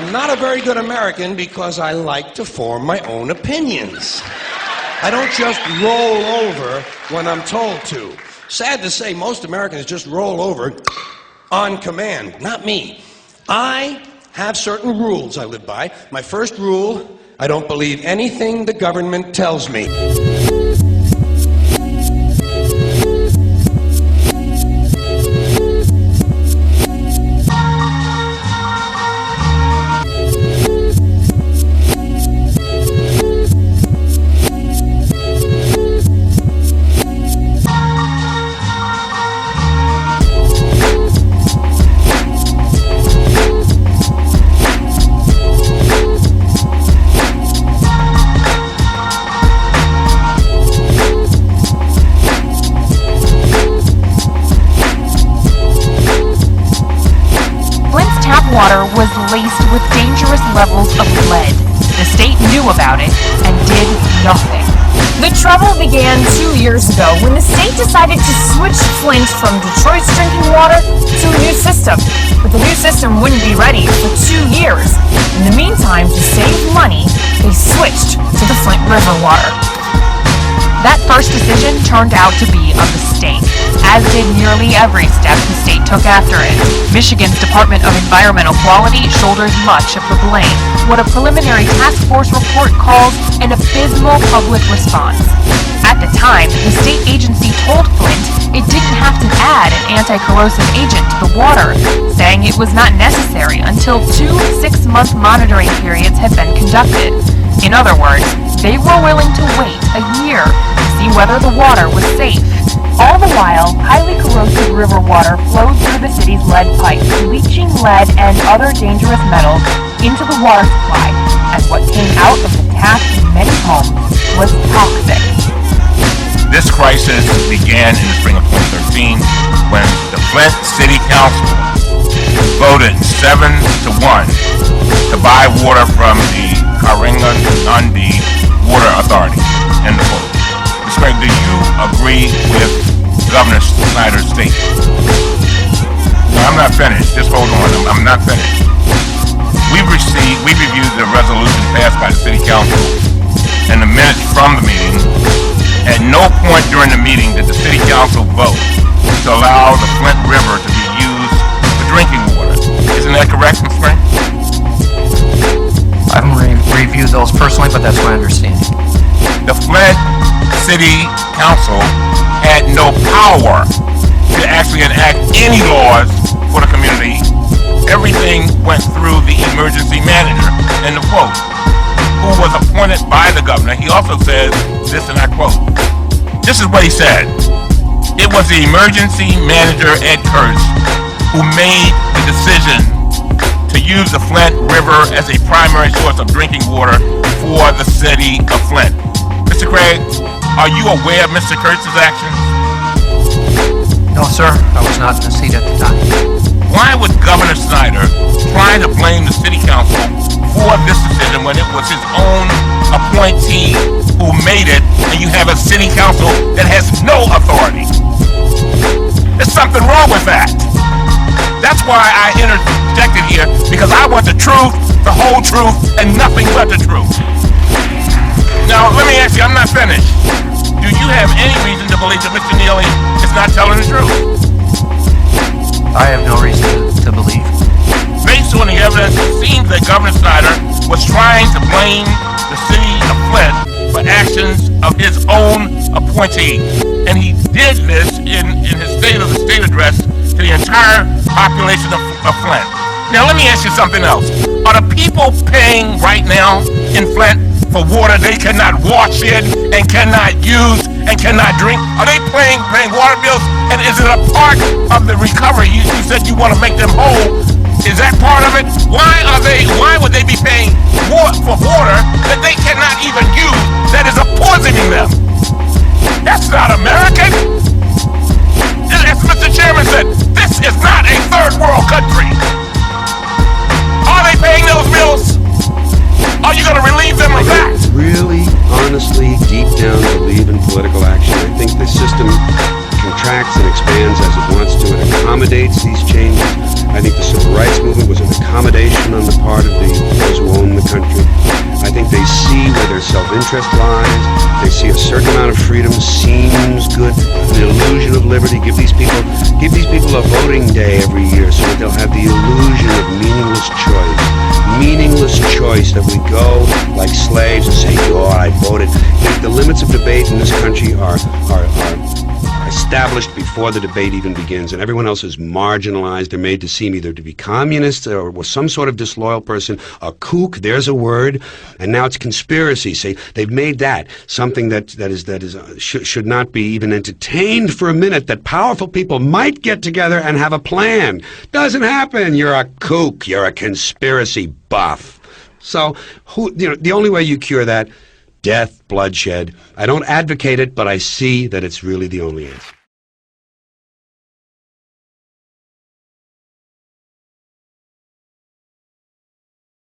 I'm not a very good American because I like to form my own opinions. I don't just roll over when I'm told to. Sad to say, most Americans just roll over on command. Not me. I have certain rules I live by. My first rule, I don't believe anything the government tells me. Water was laced with dangerous levels of lead. The state knew about it and did nothing. The trouble began 2 years ago when the state decided to switch Flint from Detroit's drinking water to a new system. But the new system wouldn't be ready for 2 years. In the meantime, to save money, they switched to the Flint River water. That first decision turned out to be a mistake, as did nearly every step the state took after it. Michigan's Department of Environmental Quality shoulders much of the blame, what a preliminary task force report calls an abysmal public response. At the time, the state agency told Flint it didn't have to add an anti-corrosive agent to the water, saying it was not necessary until 2 6-month monitoring periods had been conducted. In other words, they were willing to wait a year to see whether the water was safe. All the while, highly corrosive river water flowed through the city's lead pipes, leaching lead and other dangerous metals into the water supply, and what came out of the tap in many homes was toxic. This crisis began in the spring of 2013 when the Flint City Council voted 7-1 to buy water from the Carlin Water Authority. End of quote. Mr. Craig, do you agree with Governor Snyder's statement? No, I'm not finished. Just hold on. I'm not finished. We reviewed the resolution passed by the City Council and the minutes from the meeting. At no point during the meeting did the City Council vote to allow the Flint River to be used for drinking water. Isn't that correct, Mr. Spring? I haven't reviewed those personally, but that's my understanding. The Flint City Council had no power to actually enact any laws for the community. Everything went through the emergency manager, end of quote, who was appointed by the governor. He also says this, and I quote, this is what he said: it was the emergency manager, Ed Kurtz, who made the decision to use the Flint River as a primary source of drinking water for the city of Flint. Mr. Craig, are you aware of Mr. Kurtz's actions? No, sir. I was not in the seat at the time. Why would Governor Snyder try to blame the city council for this decision when it was his own appointee who made it, and you have a city council that has no authority? There's something wrong with that. That's why I interjected here, because I want the truth, the whole truth, and nothing but the truth. Now, let me ask you, I'm not finished. Do you have any reason to believe that Mr. Neely is not telling the truth? I have no reason to believe. Based on the evidence, it seems that Governor Snyder was trying to blame the city of Flint for actions of his own appointee. And he did this in his State of the State address to the entire population of Flint. Now, let me ask you something else. Are the people paying right now in Flint for water they cannot wash in and cannot use and cannot drink? Are they paying water bills? And is it a part of the recovery? You said you want to make them whole. Is that part of it? Why would they be paying more for water that they cannot even use, that is poisoning them? That's not American. As Mr. Chairman said, this is not a third world country. Are they paying those bills? Are you going to relieve them of that? Really, honestly, deep down believe in political action. I think the system contracts and expands as it wants to. It accommodates these changes. I I think the civil rights movement was an accommodation on the part of those who own the country. I think they see where their self-interest lies. They see a certain amount of freedom seems good, the illusion of liberty. Give these people a voting day every year so that they'll have the illusion of meaningless choice. Meaningless choice, that we go like slaves and say, "Oh, I voted." The limits of debate in this country are established before the debate even begins, and everyone else is marginalized. They're made to seem either to be communists or some sort of disloyal person, a kook, there's a word, and now it's conspiracy. Say they've made that something that should not be even entertained for a minute, that powerful people might get together and have a plan. Doesn't happen. You're a kook. You're a conspiracy buff. So, the only way you cure that, death, bloodshed. I don't advocate it, but I see that it's really the only answer.